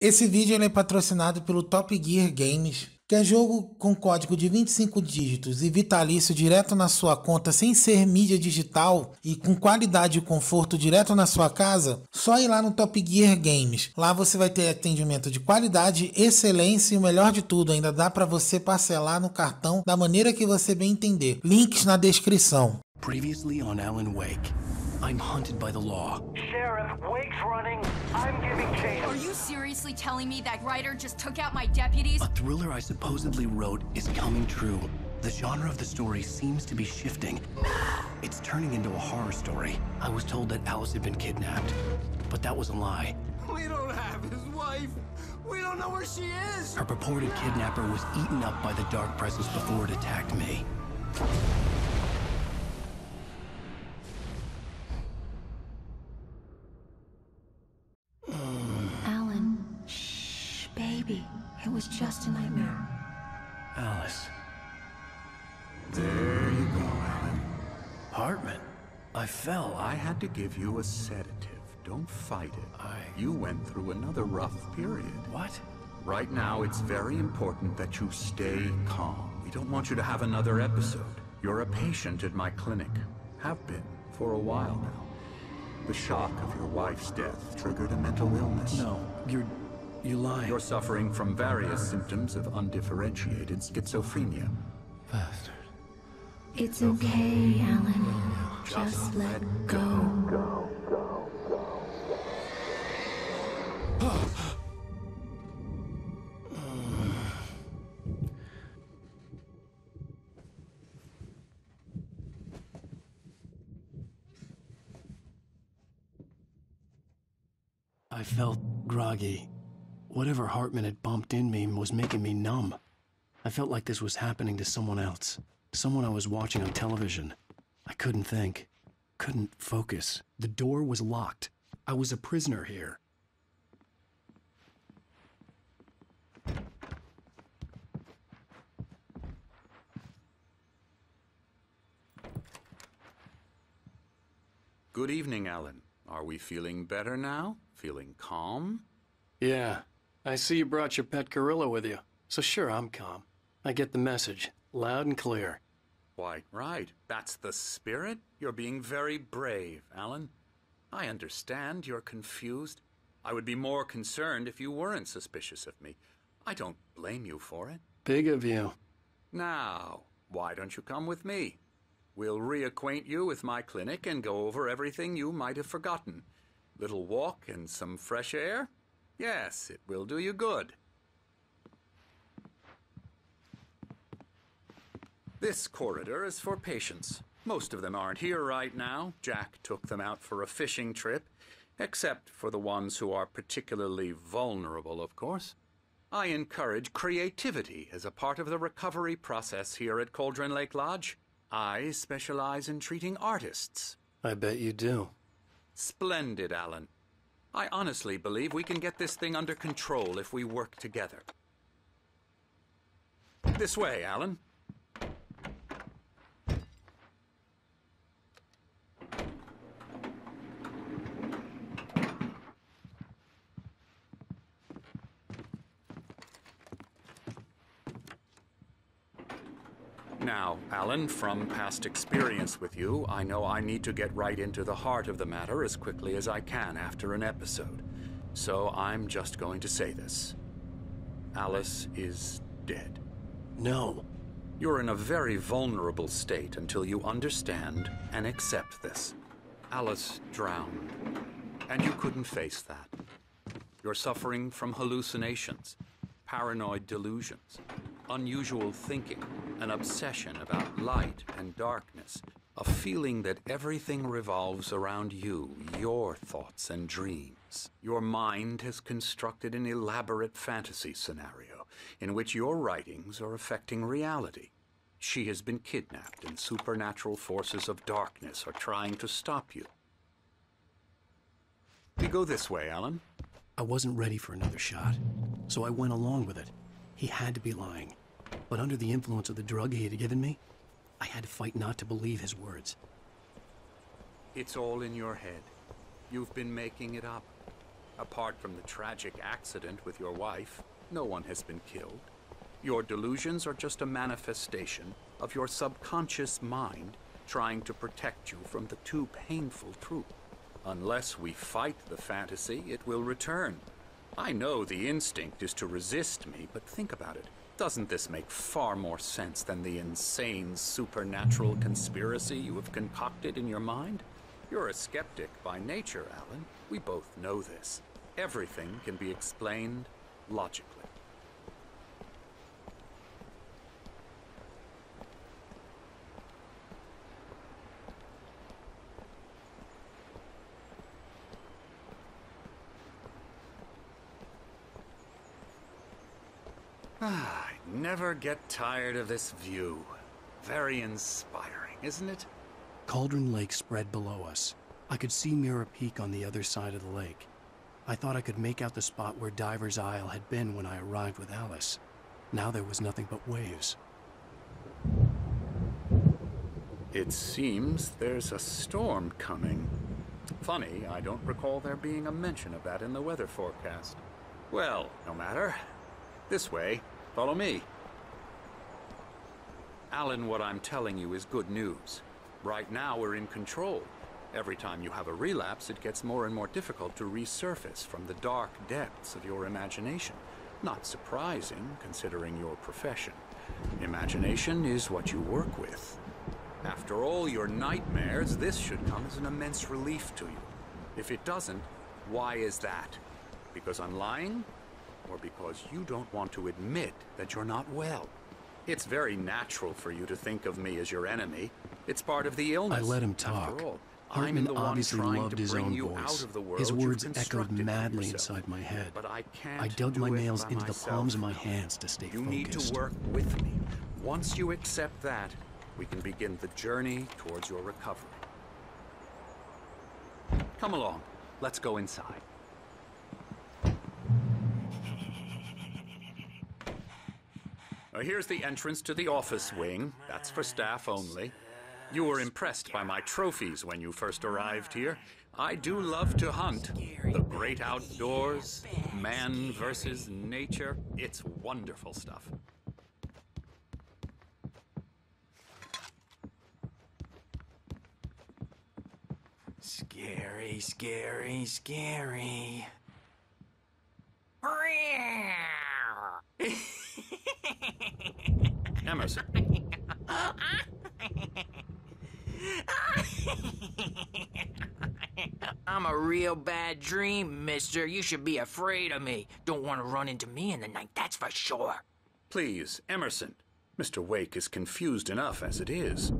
Esse vídeo ele é patrocinado pelo Top Gear Games, que é jogo com código de 25 dígitos e vitalício direto na sua conta sem ser mídia digital e com qualidade e conforto direto na sua casa. Só ir lá no Top Gear Games. Lá você vai ter atendimento de qualidade, excelência e o melhor de tudo, ainda dá para você parcelar no cartão da maneira que você bem entender. Links na descrição. Previously on Alan Wake, I'm hunted by the law. Sheriff, Wake's running. I'm giving chase. Are you seriously telling me that writer just took out my deputies? A thriller I supposedly wrote is coming true. The genre of the story seems to be shifting. It's turning into a horror story. I was told that Alice had been kidnapped, but that was a lie. We don't have his wife. We don't know where she is. Her purported kidnapper was eaten up by the dark presence before it attacked me. Alan, shh, baby. It was just a nightmare. Alice. There you go, Alan. Hartman. I fell. I had to give you a sedative. Don't fight it. You went through another rough period. What? Right now, it's very important that you stay calm. We don't want you to have another episode. You're a patient at my clinic. Have been for a while now. The shock of your wife's death triggered a mental illness. No, you're lying. You're suffering from various symptoms of undifferentiated schizophrenia. Bastard. It's okay, Alan. Just let go. I felt groggy. Whatever Hartman had bumped in me was making me numb. I felt like this was happening to someone else. Someone I was watching on television. I couldn't think. Couldn't focus. The door was locked. I was a prisoner here. Good evening, Alan. Are we feeling better now? Feeling calm? Yeah. I see you brought your pet gorilla with you. So sure, I'm calm. I get the message. Loud and clear. Quite right. That's the spirit. You're being very brave, Alan. I understand you're confused. I would be more concerned if you weren't suspicious of me. I don't blame you for it. Big of you. Now, why don't you come with me? We'll reacquaint you with my clinic and go over everything you might have forgotten. Little walk and some fresh air? Yes, it will do you good. This corridor is for patients. Most of them aren't here right now. Jack took them out for a fishing trip, except for the ones who are particularly vulnerable, of course. I encourage creativity as a part of the recovery process here at Cauldron Lake Lodge. I specialize in treating artists. I bet you do. Splendid, Alan. I honestly believe we can get this thing under control if we work together. This way, Alan. Now, Alan, from past experience with you, I know I need to get right into the heart of the matter as quickly as I can after an episode. So I'm just going to say this. Alice is dead. No. You're in a very vulnerable state until you understand and accept this. Alice drowned, and you couldn't face that. You're suffering from hallucinations, paranoid delusions, unusual thinking, an obsession about light and darkness, a feeling that everything revolves around you, your thoughts and dreams. Your mind has constructed an elaborate fantasy scenario in which your writings are affecting reality. She has been kidnapped and supernatural forces of darkness are trying to stop you. We go this way, Alan. I wasn't ready for another shot, so I went along with it. He had to be lying. But under the influence of the drug he had given me, I had to fight not to believe his words. It's all in your head. You've been making it up. Apart from the tragic accident with your wife, no one has been killed. Your delusions are just a manifestation of your subconscious mind trying to protect you from the too painful truth. Unless we fight the fantasy, it will return. I know the instinct is to resist me, but think about it. Doesn't this make far more sense than the insane supernatural conspiracy you have concocted in your mind? You're a skeptic by nature, Alan. We both know this. Everything can be explained logically. I never get tired of this view. Very inspiring, isn't it? Cauldron Lake spread below us. I could see Mirror Peak on the other side of the lake. I thought I could make out the spot where Diver's Isle had been when I arrived with Alice. Now there was nothing but waves. It seems there's a storm coming. Funny, I don't recall there being a mention of that in the weather forecast. Well, no matter. This way. Follow me. Alan, what I'm telling you is good news. Right now we're in control. Every time you have a relapse, it gets more and more difficult to resurface from the dark depths of your imagination. Not surprising, considering your profession. Imagination is what you work with. After all your nightmares, this should come as an immense relief to you. If it doesn't, why is that? Because I'm lying? Or because you don't want to admit that you're not well? It's very natural for you to think of me as your enemy. It's part of the illness. I let him talk. After all, Hartman obviously loved his own voice. His words echoed madly inside my head. But I can't I dug do my it nails by into the myself. palms of my hands to stay You focused. need to work with me. Once you accept that, we can begin the journey towards your recovery. Come along. Let's go inside. Here's the entrance to the office wing. That's for staff only. You were impressed by my trophies when you first arrived here. I do love to hunt. The great outdoors, man versus nature. It's wonderful stuff. Scary, scary, scary. Emerson. I'm a real bad dream, mister. You should be afraid of me. Don't want to run into me in the night, that's for sure. Please, Emerson. Mr. Wake is confused enough as it is.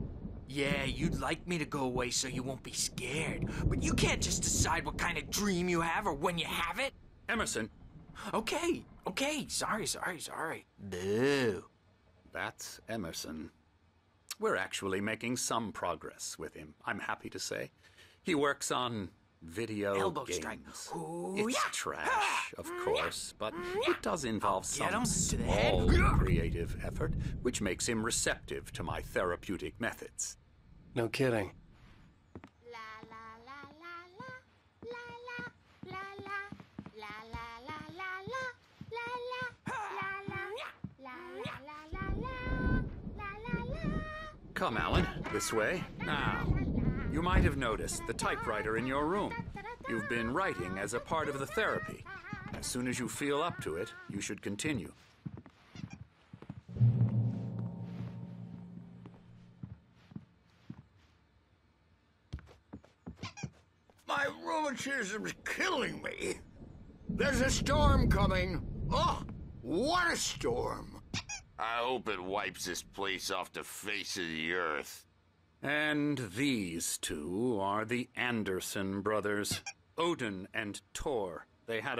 Yeah, you'd like me to go away so you won't be scared. But you can't just decide what kind of dream you have or when you have it. Emerson. Okay. Sorry. Boo. That's Emerson. We're actually making some progress with him, I'm happy to say. He works on video Elbow games. strike. Ooh, It's yeah. trash, of course, but it does involve Get some him to the head. small creative effort, which makes him receptive to my therapeutic methods. No kidding. Come, Alan, this way. Now, you might have noticed the typewriter in your room. You've been writing as a part of the therapy. As soon as you feel up to it, you should continue. My rheumatism's killing me. There's a storm coming. Oh, what a storm. I hope it wipes this place off the face of the earth. And these two are the Anderson brothers, Odin and Thor. They had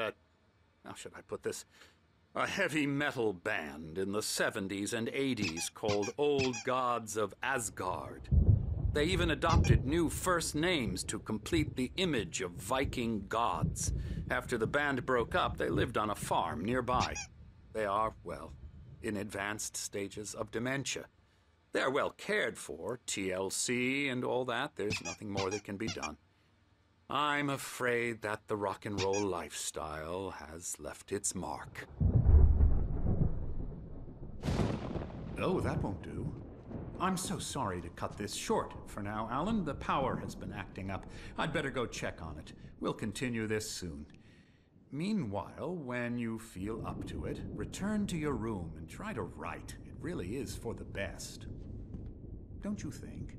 how should I put this? A heavy metal band in the 70s and 80s called Old Gods of Asgard. They even adopted new first names to complete the image of Viking gods. After the band broke up, they lived on a farm nearby. They are, well, in advanced stages of dementia. They're well cared for, TLC and all that. There's nothing more that can be done. I'm afraid that the rock and roll lifestyle has left its mark. Oh, that won't do. I'm so sorry to cut this short for now, Alan. The power has been acting up. I'd better go check on it. We'll continue this soon. Meanwhile, when you feel up to it, return to your room and try to write. It really is for the best. Don't you think?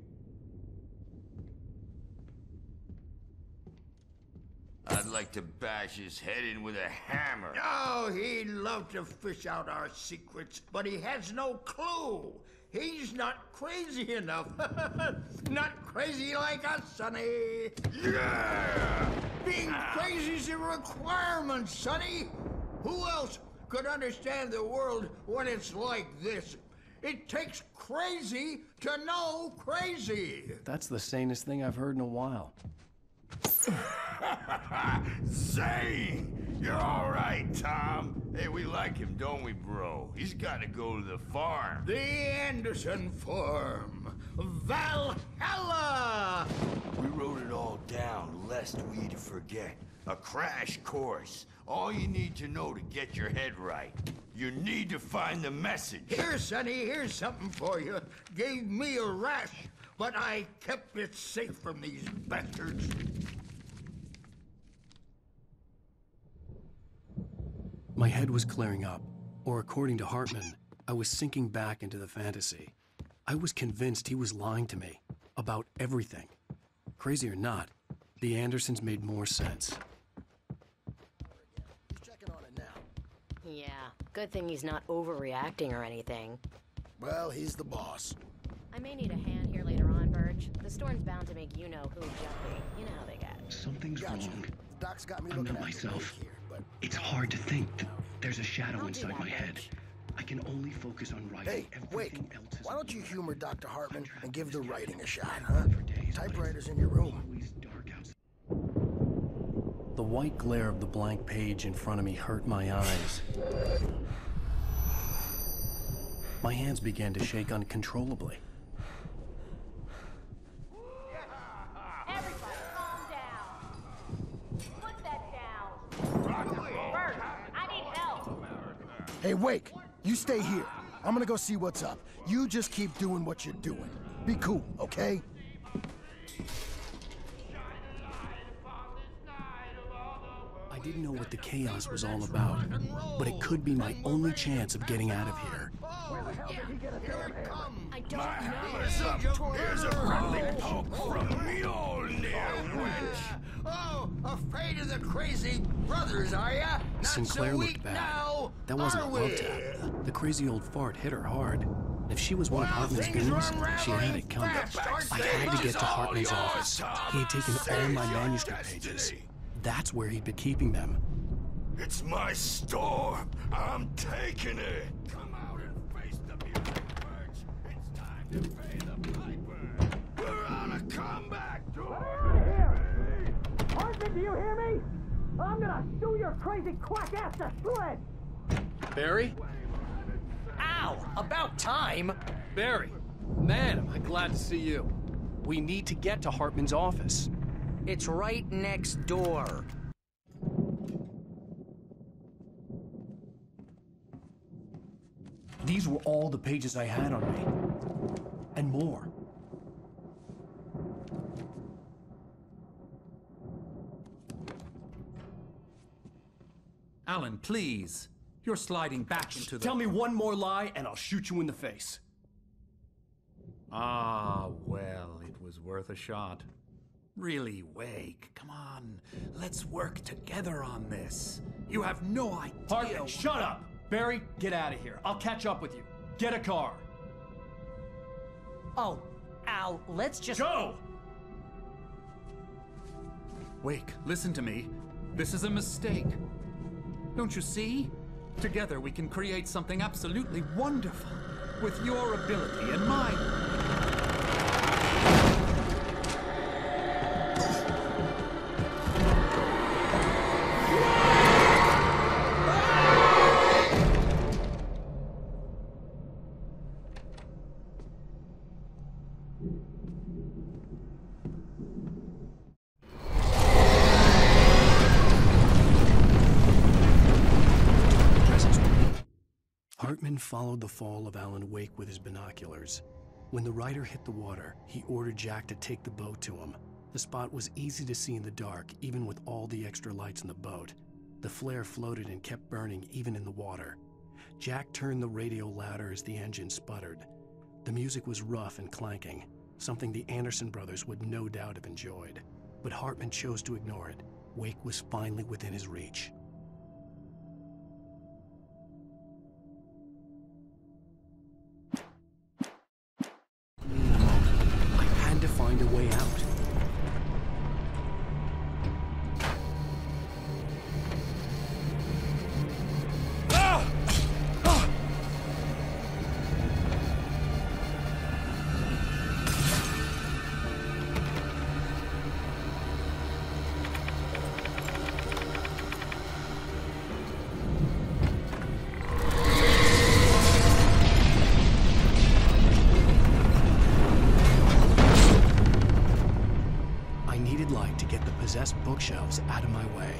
I'd like to bash his head in with a hammer. Oh, he'd love to fish out our secrets, but he has no clue. He's not crazy enough. Not crazy like us, Sonny. Yeah! Being crazy's a requirement, Sonny. Who else could understand the world when it's like this? It takes crazy to know crazy. That's the sanest thing I've heard in a while. Zane! You're all right, Tom. Hey, we like him, don't we, bro? He's got to go to the farm. The Anderson farm. Valhalla! We wrote it all down, lest we'd forget. A crash course. All you need to know to get your head right. You need to find the message. Here, Sonny, here's something for you. Gave me a rash, but I kept it safe from these bastards. My head was clearing up, or according to Hartman, I was sinking back into the fantasy. I was convinced he was lying to me about everything. Crazy or not, the Andersons made more sense. Checking on it now. Yeah, good thing he's not overreacting or anything. Well, he's the boss. I may need a hand here later on, Birch. The storm's bound to make you-know-who jumpy. You know how they get. Something's wrong. Doc's got me I'm looking not at myself. here, but... It's hard to think. There's a shadow Don't do inside that, my head. Birch. I can only focus on writing. Hey, wait. Everything else is Why don't you illusion. humor Dr. Hartman and give the writing a shot, I've huh? been for days, but Typewriter's in your room. always dark outside. The white glare of the blank page in front of me hurt my eyes. My hands began to shake uncontrollably. Everybody, calm down. Put that down. Bert, I need help. Hey, Wake, you stay here. I'm gonna go see what's up. You just keep doing what you're doing. Be cool, okay? I didn't know what the chaos was all about, but it could be my only chance of getting out of here. I don't know. Here's a friendly poke from Mjolnir, wench. Oh, afraid of the crazy brothers, are ya? Not Sinclair so looked weak bad. now, That wasn't a are love we? tap. The crazy old fart hit her hard. If she was one of Hartman's things goons, are she had it coming. fast, I aren't had to they? get to Hartman's office. He had taken all my manuscript pages. That's where he'd been keeping them. It's my storm. I'm taking it. Come out and face the music, Birch. It's time to pay the piper. We're on a comeback tour. Hartman, do you hear me? I'm gonna sue your crazy quack ass to shreds! Barry? Ow! About time! Barry! Man, am I glad to see you. We need to get to Hartman's office. It's right next door. These were all the pages I had on me. And more. Alan, please. You're sliding back into the... Tell me one more lie and I'll shoot you in the face. Ah, well, it was worth a shot. Really, Wake, come on. Let's work together on this. You have no idea... Hartman, shut up! Barry, get out of here. I'll catch up with you. Get a car. Oh, Al, let's just... Go! Wake, listen to me. This is a mistake. Don't you see? Together we can create something absolutely wonderful. With your ability and mine. Hartman followed the fall of Alan Wake with his binoculars. When the rider hit the water, he ordered Jack to take the boat to him. The spot was easy to see in the dark, even with all the extra lights in the boat. The flare floated and kept burning even in the water. Jack turned the radio louder as the engine sputtered. The music was rough and clanking, something the Anderson brothers would no doubt have enjoyed. But Hartman chose to ignore it. Wake was finally within his reach. I had to find a way out. Possessed bookshelves out of my way.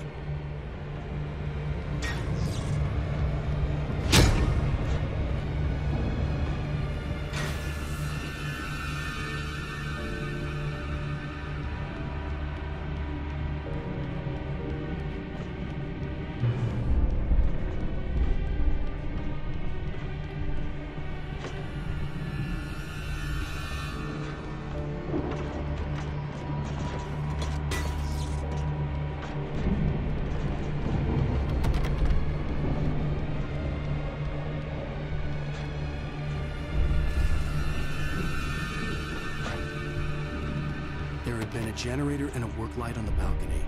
There had been a generator and a work light on the balcony.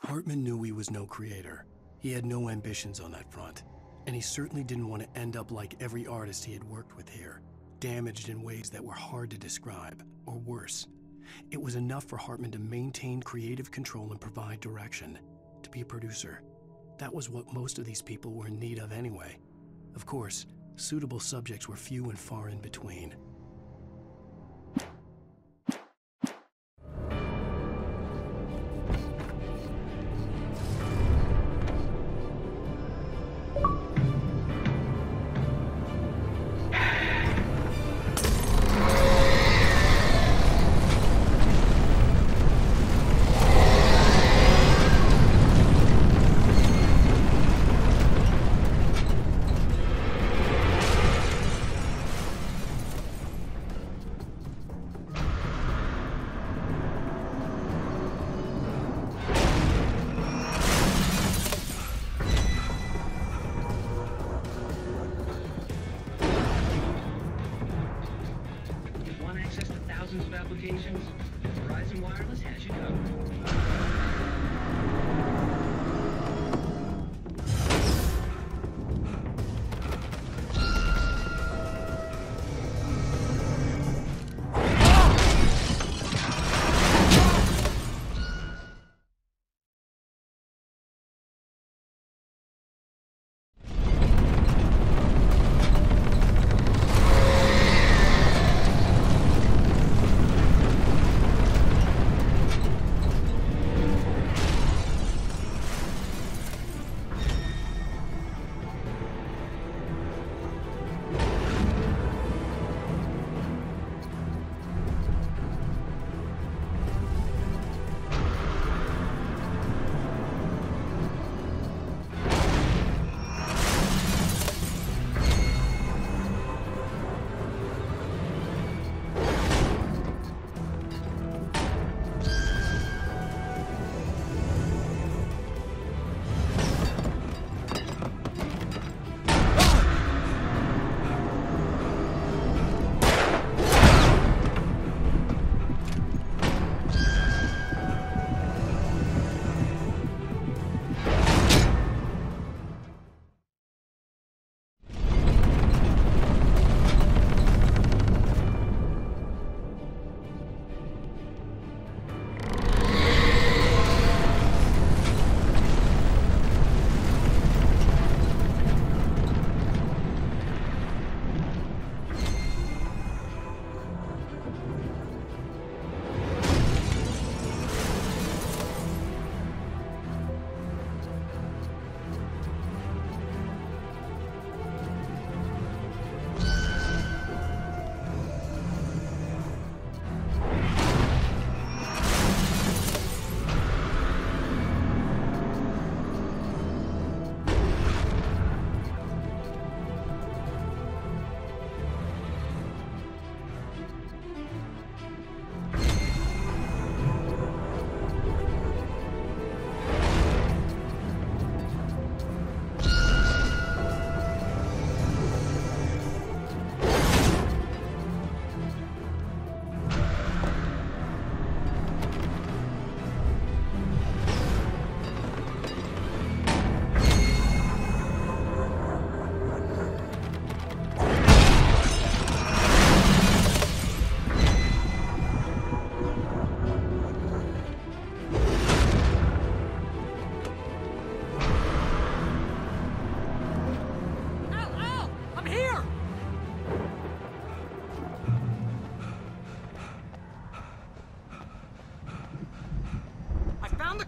Hartman knew he was no creator. He had no ambitions on that front, and he certainly didn't want to end up like every artist he had worked with here, damaged in ways that were hard to describe, or worse. It was enough for Hartman to maintain creative control and provide direction, to be a producer. That was what most of these people were in need of anyway. Of course, suitable subjects were few and far in between. thousands of applications, Verizon Wireless has you covered.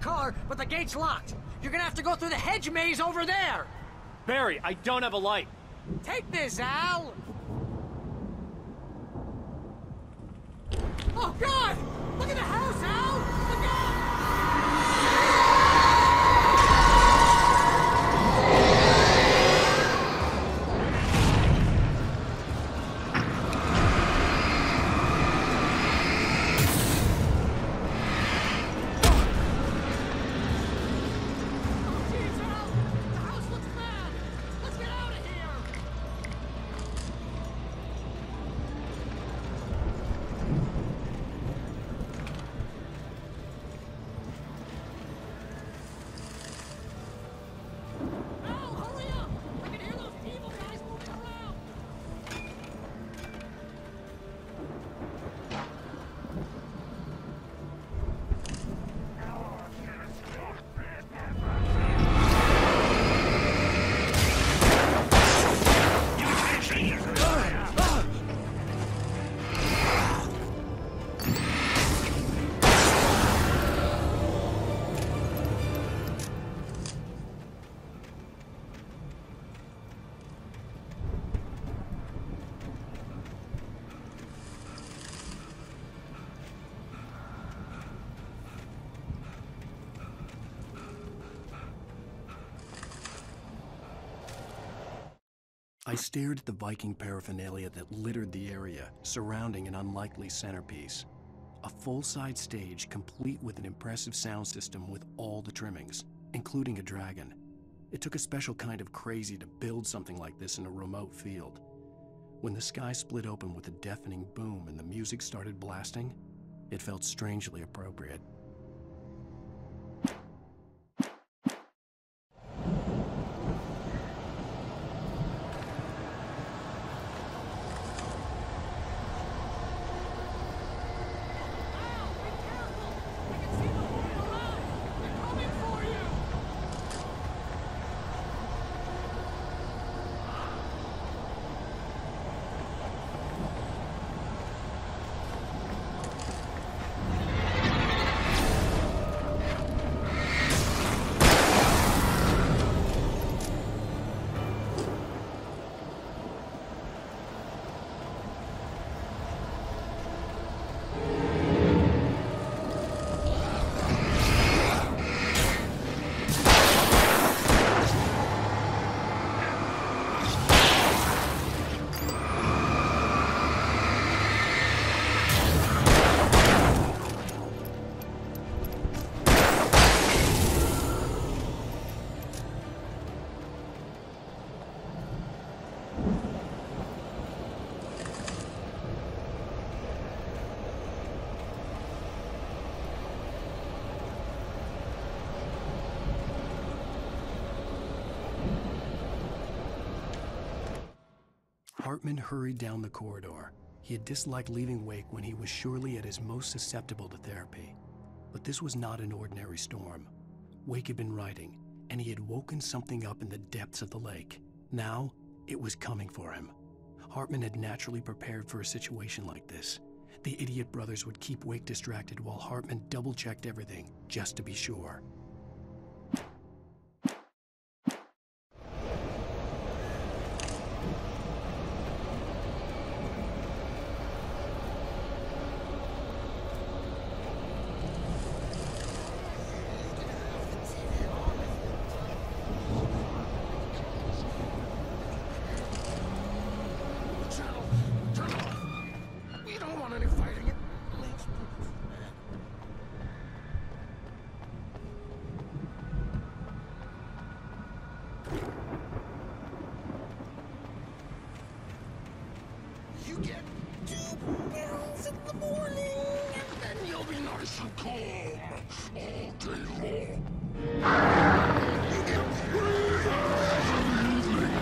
Car, but the gate's locked. You're gonna have to go through the hedge maze over there. Barry, I don't have a light. Take this, Al. Oh, God! Look at the house, Al! Look out! I stared at the Viking paraphernalia that littered the area, surrounding an unlikely centerpiece. A full-size stage complete with an impressive sound system with all the trimmings, including a dragon. It took a special kind of crazy to build something like this in a remote field. When the sky split open with a deafening boom and the music started blasting, it felt strangely appropriate. Hartman hurried down the corridor. He had disliked leaving Wake when he was surely at his most susceptible to therapy. But this was not an ordinary storm. Wake had been writing, and he had woken something up in the depths of the lake. Now, it was coming for him. Hartman had naturally prepared for a situation like this. The idiot brothers would keep Wake distracted while Hartman double-checked everything, just to be sure. You get 2 pills in the morning, and then you'll be nice and calm all day long. You get 3 hours in the evening.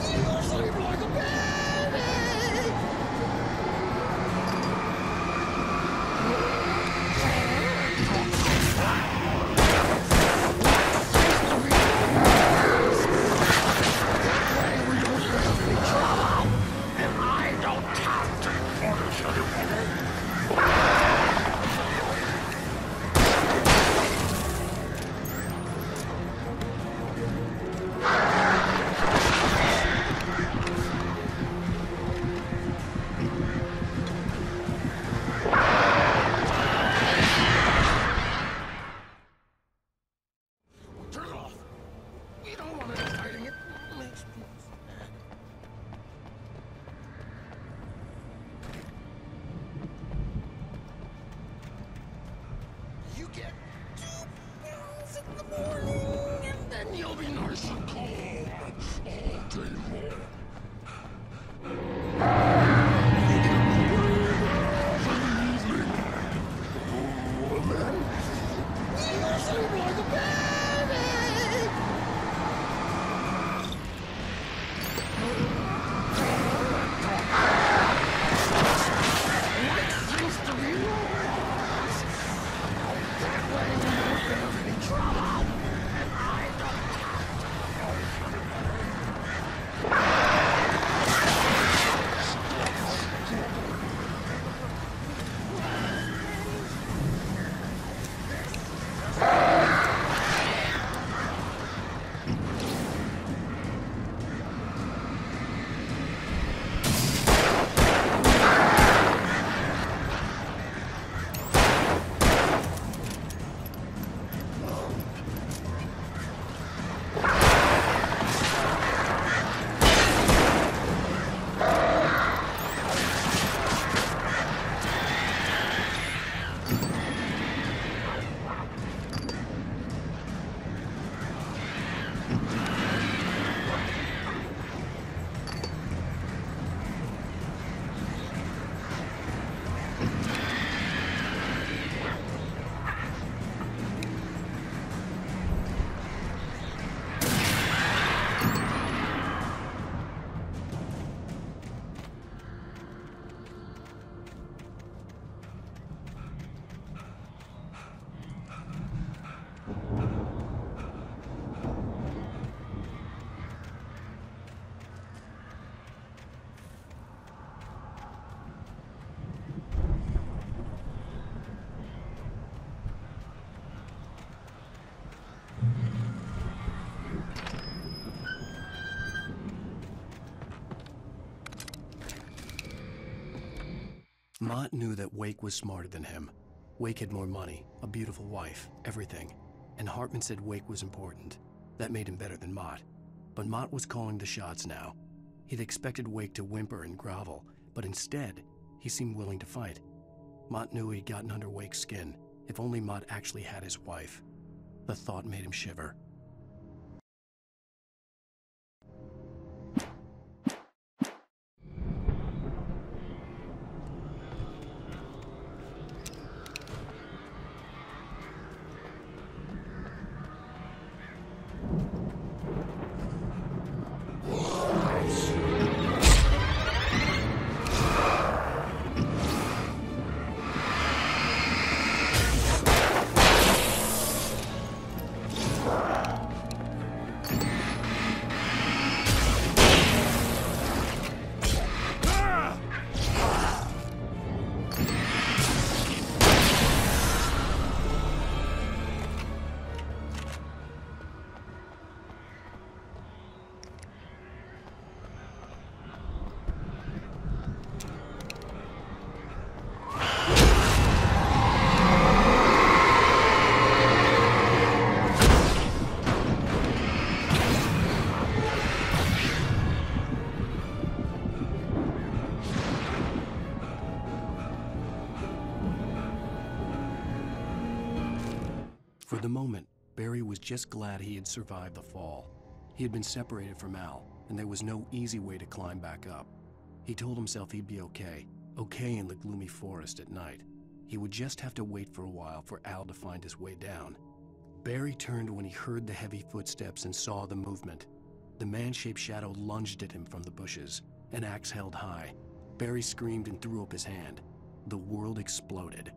You sleep like a baby. Mott knew that Wake was smarter than him. Wake had more money, a beautiful wife, everything. And Hartman said Wake was important. That made him better than Mott. But Mott was calling the shots now. He'd expected Wake to whimper and grovel, but instead, he seemed willing to fight. Mott knew he'd gotten under Wake's skin. If only Mott actually had his wife. The thought made him shiver. For the moment, Barry was just glad he had survived the fall. He had been separated from Al, and there was no easy way to climb back up. He told himself he'd be okay in the gloomy forest at night. He would just have to wait for a while for Al to find his way down. Barry turned when he heard the heavy footsteps and saw the movement. The man-shaped shadow lunged at him from the bushes, an axe held high. Barry screamed and threw up his hand. The world exploded.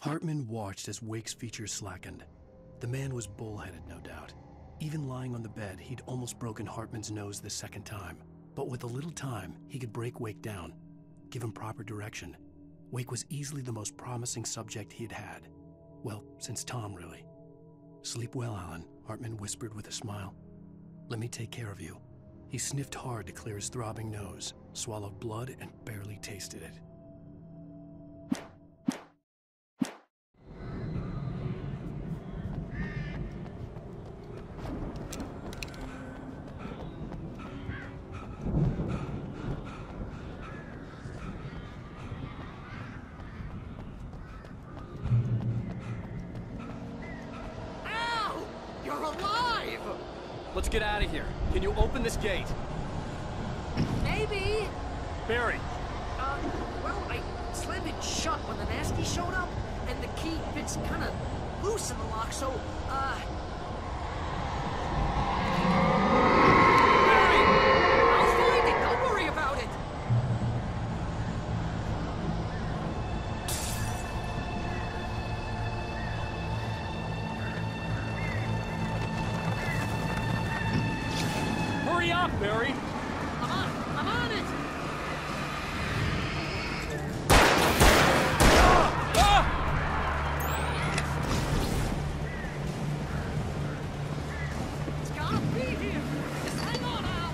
Hartman watched as Wake's features slackened. The man was bullheaded, no doubt. Even lying on the bed, he'd almost broken Hartman's nose the second time. But with a little time, he could break Wake down, give him proper direction. Wake was easily the most promising subject he'd had. Well, since Tom, really. "Sleep well, Alan," Hartman whispered with a smile. "Let me take care of you." He sniffed hard to clear his throbbing nose, swallowed blood, and barely tasted it. Let's get out of here. Can you open this gate? Maybe. Barry. Well, I slammed it shut when the nasty showed up, and the key fits kind of loose in the lock, so, Barry! I'll find it. Don't worry about it. Hurry up, Barry! I'm on it! It's gotta be here! Just hang on, Al!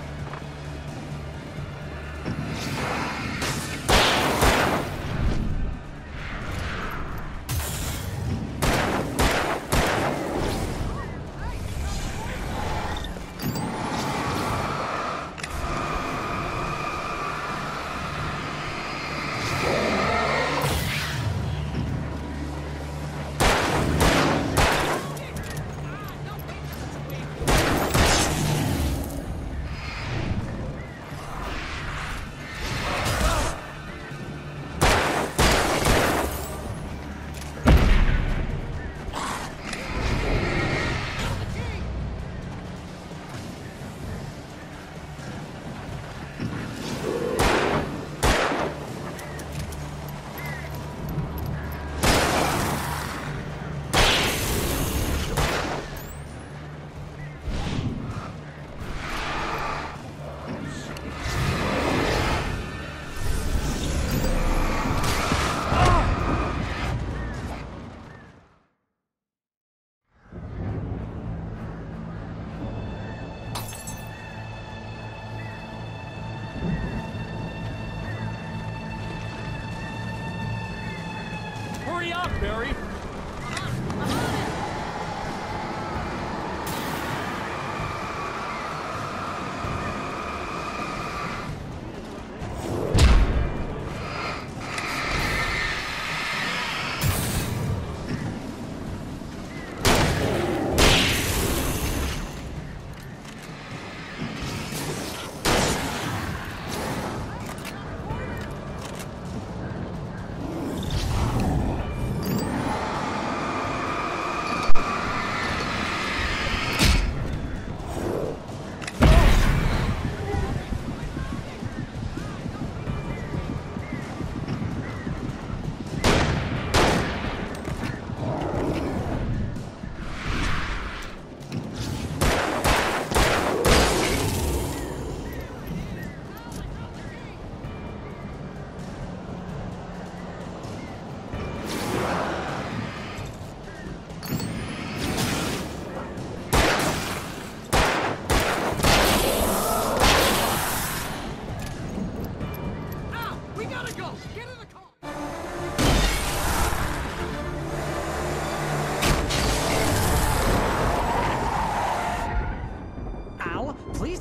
Hurry up, Barry!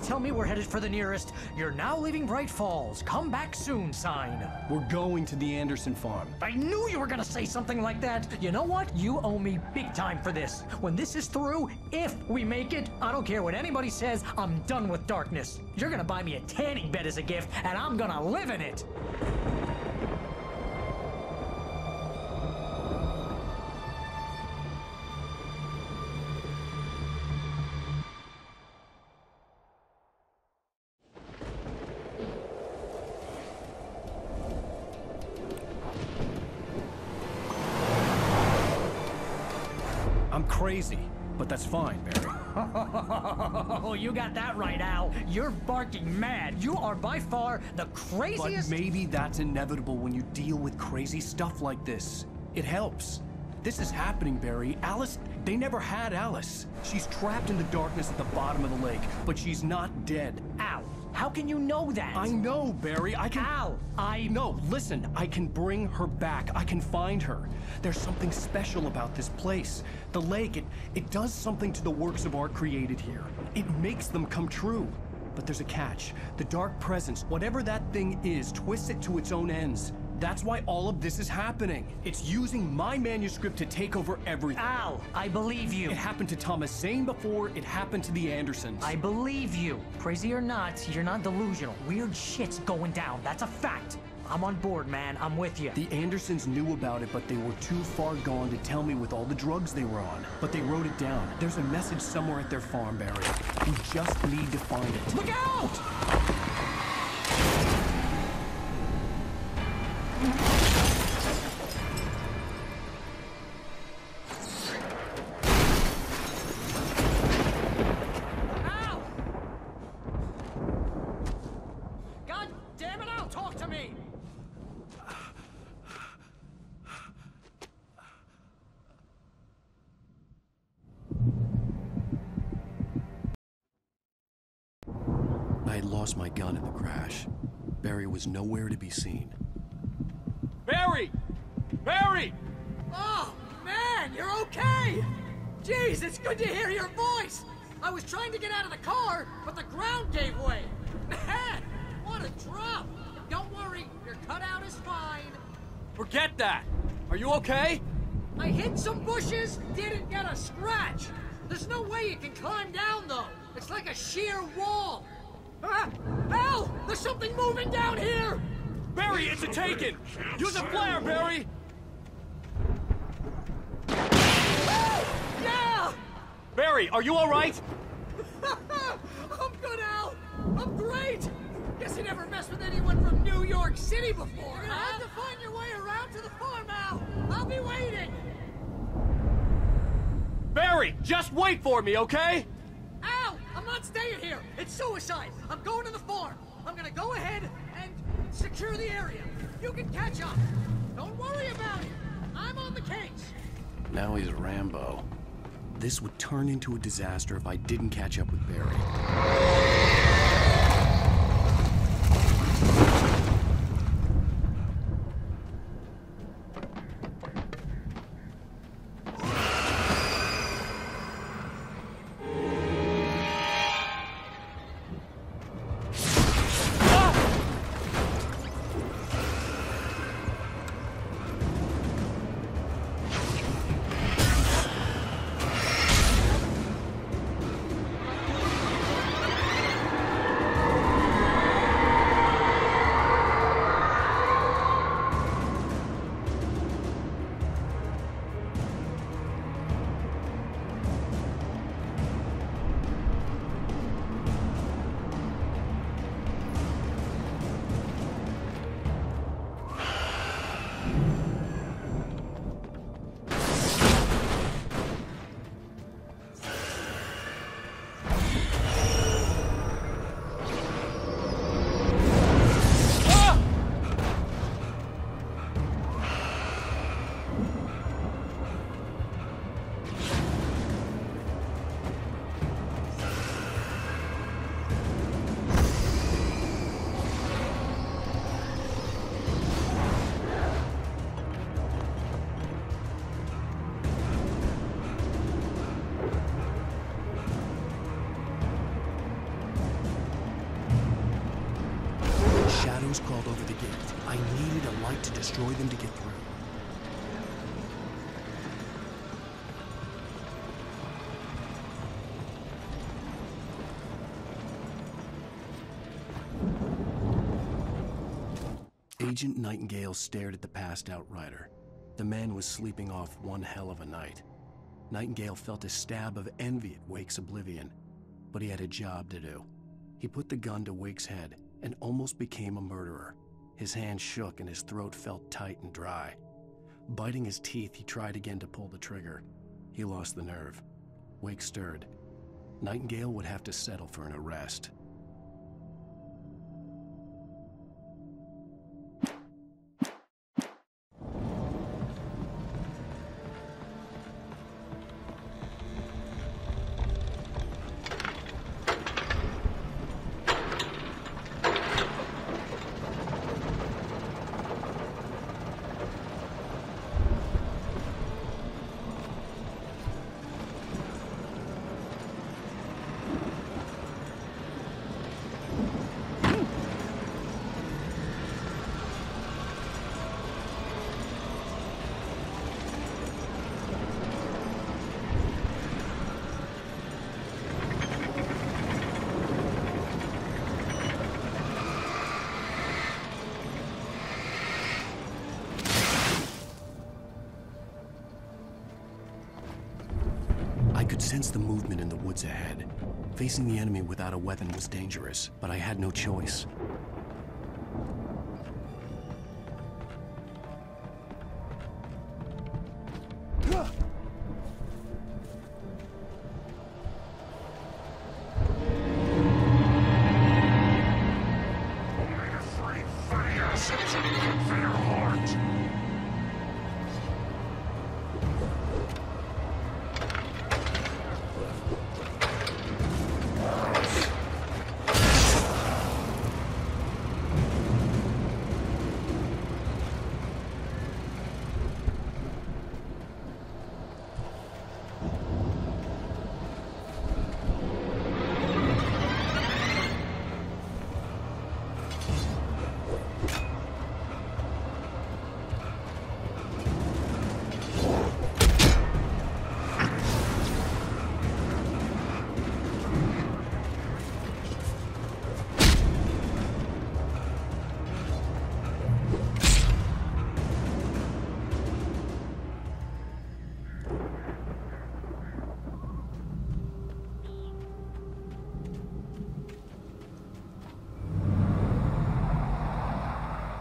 Tell me we're headed for the nearest "You're now leaving Bright Falls. Come back soon" sign. We're going to the Anderson farm. I knew you were gonna say something like that. You know what? You owe me big time for this. When this is through, if we make it, I don't care what anybody says, I'm done with darkness. You're gonna buy me a tanning bed as a gift, and I'm gonna live in it. I'm crazy, but that's fine, Barry. Oh, you got that right, Al. You're barking mad. You are by far the craziest... But maybe that's inevitable when you deal with crazy stuff like this. It helps. This is happening, Barry. Alice, they never had Alice. She's trapped in the darkness at the bottom of the lake, but she's not dead. Al, how can you know that? I know, Barry. I can... Al, No, listen. I can bring her back. I can find her. There's something special about this place. The lake, it does something to the works of art created here. It makes them come true. But there's a catch. The dark presence, whatever that thing is, twists it to its own ends. That's why all of this is happening. It's using my manuscript to take over everything. Al, I believe you. It happened to Thomas Zane before, it happened to the Andersons. I believe you. Crazy or not, you're not delusional. Weird shit's going down. That's a fact. I'm on board, man. I'm with you. The Andersons knew about it, but they were too far gone to tell me with all the drugs they were on. But they wrote it down. There's a message somewhere at their farm, Barry. We just need to find it. Look out! Ow! God damn it, Al, talk to me! I had lost my gun in the crash. Barry was nowhere to be seen. Barry! Barry! Oh, man, you're okay! Jeez, it's good to hear your voice! I was trying to get out of the car, but the ground gave way. Man, what a drop! Don't worry, your cutout is fine. Forget that! Are you okay? I hit some bushes, didn't get a scratch. There's no way you can climb down, though. It's like a sheer wall. Al! There's something moving down here! Barry, it's a taken! Use a flare, Barry! Yeah! Barry, are you alright? I'm good, Al! I'm great! Guess you never messed with anyone from New York City before, You're gonna have to find your way around to the farm, Al! I'll be waiting! Barry, just wait for me, okay? Al! I'm not staying here! It's suicide! I'm going to the farm! I'm gonna go ahead and secure the area. You can catch up. Don't worry about it. I'm on the case. Now he's Rambo. This would turn into a disaster if I didn't catch up with Barry. to destroy them to get through. Agent Nightingale stared at the passed-out rider. The man was sleeping off one hell of a night. Nightingale felt a stab of envy at Wake's oblivion, but he had a job to do. He put the gun to Wake's head and almost became a murderer. His hand shook and his throat felt tight and dry. Biting his teeth, he tried again to pull the trigger. He lost the nerve. Wake stirred. Nightingale would have to settle for an arrest. I could sense the movement in the woods ahead. Facing the enemy without a weapon was dangerous, but I had no choice.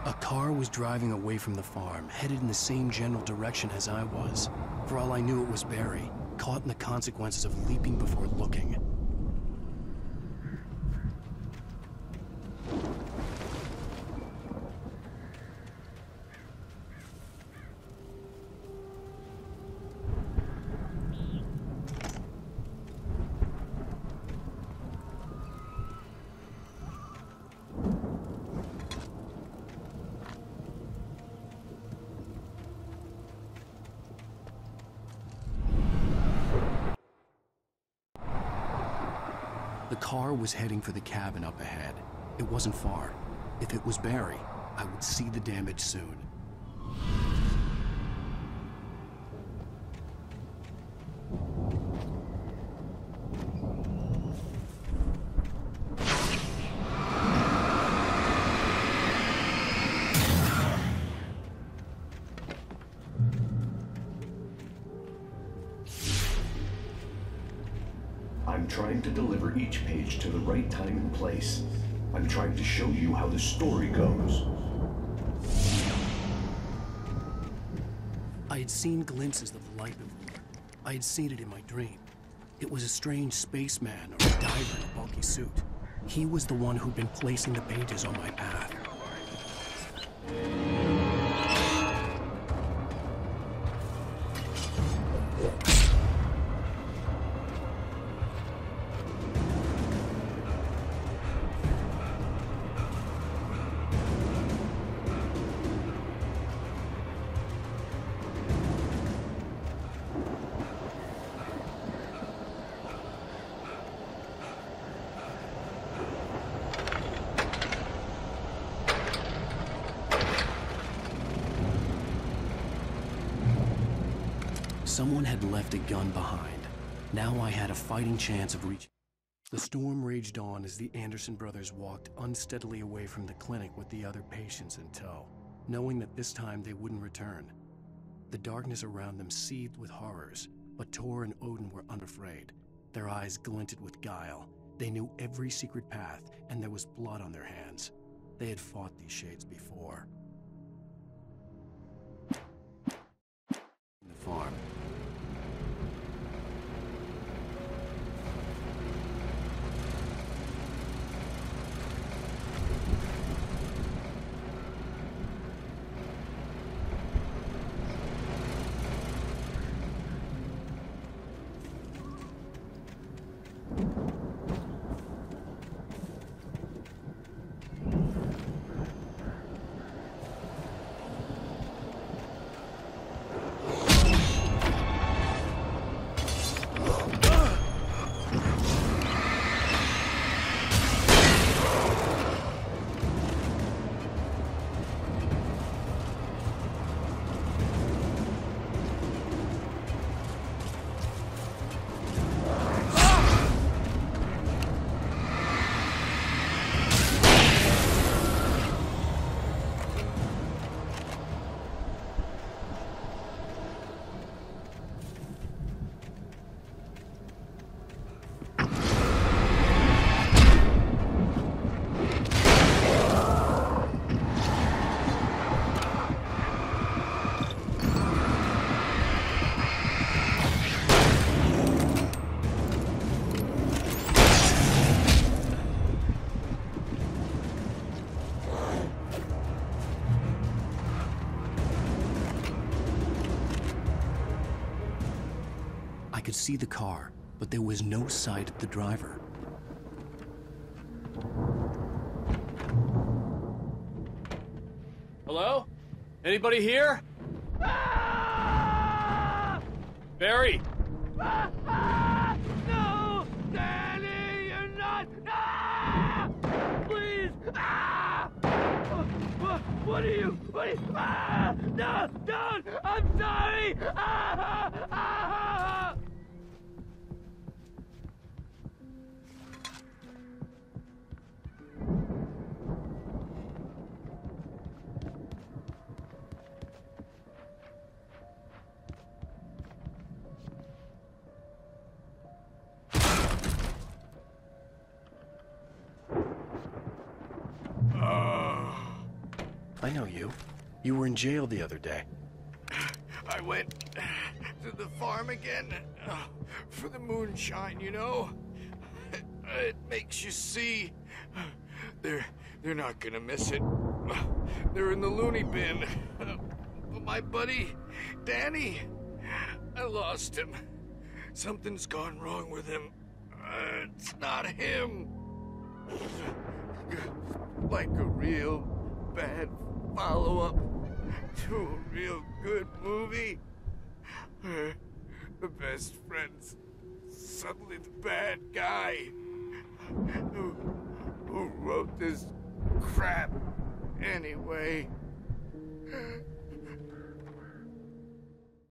A car was driving away from the farm, headed in the same general direction as I was. For all I knew, it was Barry, caught in the consequences of leaping before looking. The car was heading for the cabin up ahead. It wasn't far. If it was Barry, I would see the damage soon. I'm trying to deliver each page to the right time and place. I'm trying to show you how the story goes. I had seen glimpses of the light before. I had seen it in my dream. It was a strange spaceman or a diver in a bulky suit. He was the one who'd been placing the pages on my path. Someone had left a gun behind. Now I had a fighting chance of reaching. The storm raged on as the Anderson brothers walked unsteadily away from the clinic with the other patients in tow, knowing that this time they wouldn't return. The darkness around them seethed with horrors, but Tor and Odin were unafraid. Their eyes glinted with guile. They knew every secret path, and there was blood on their hands. They had fought these shades before. The farm. I could see the car, but there was no sight of the driver. Hello? Anybody here? Barry! No! Danny, you're not! Ah! Please! Ah! What are you? Ah! No! Don't! I'm sorry! Ah! Ah! I know you. You were in jail the other day. I went to the farm again for the moonshine, you know? It makes you see. They're not gonna miss it. They're in the loony bin. But my buddy, Danny, I lost him. Something's gone wrong with him. It's not him. Like a real bad follow-up to a real good movie. The best friend's suddenly the bad guy who wrote this crap anyway.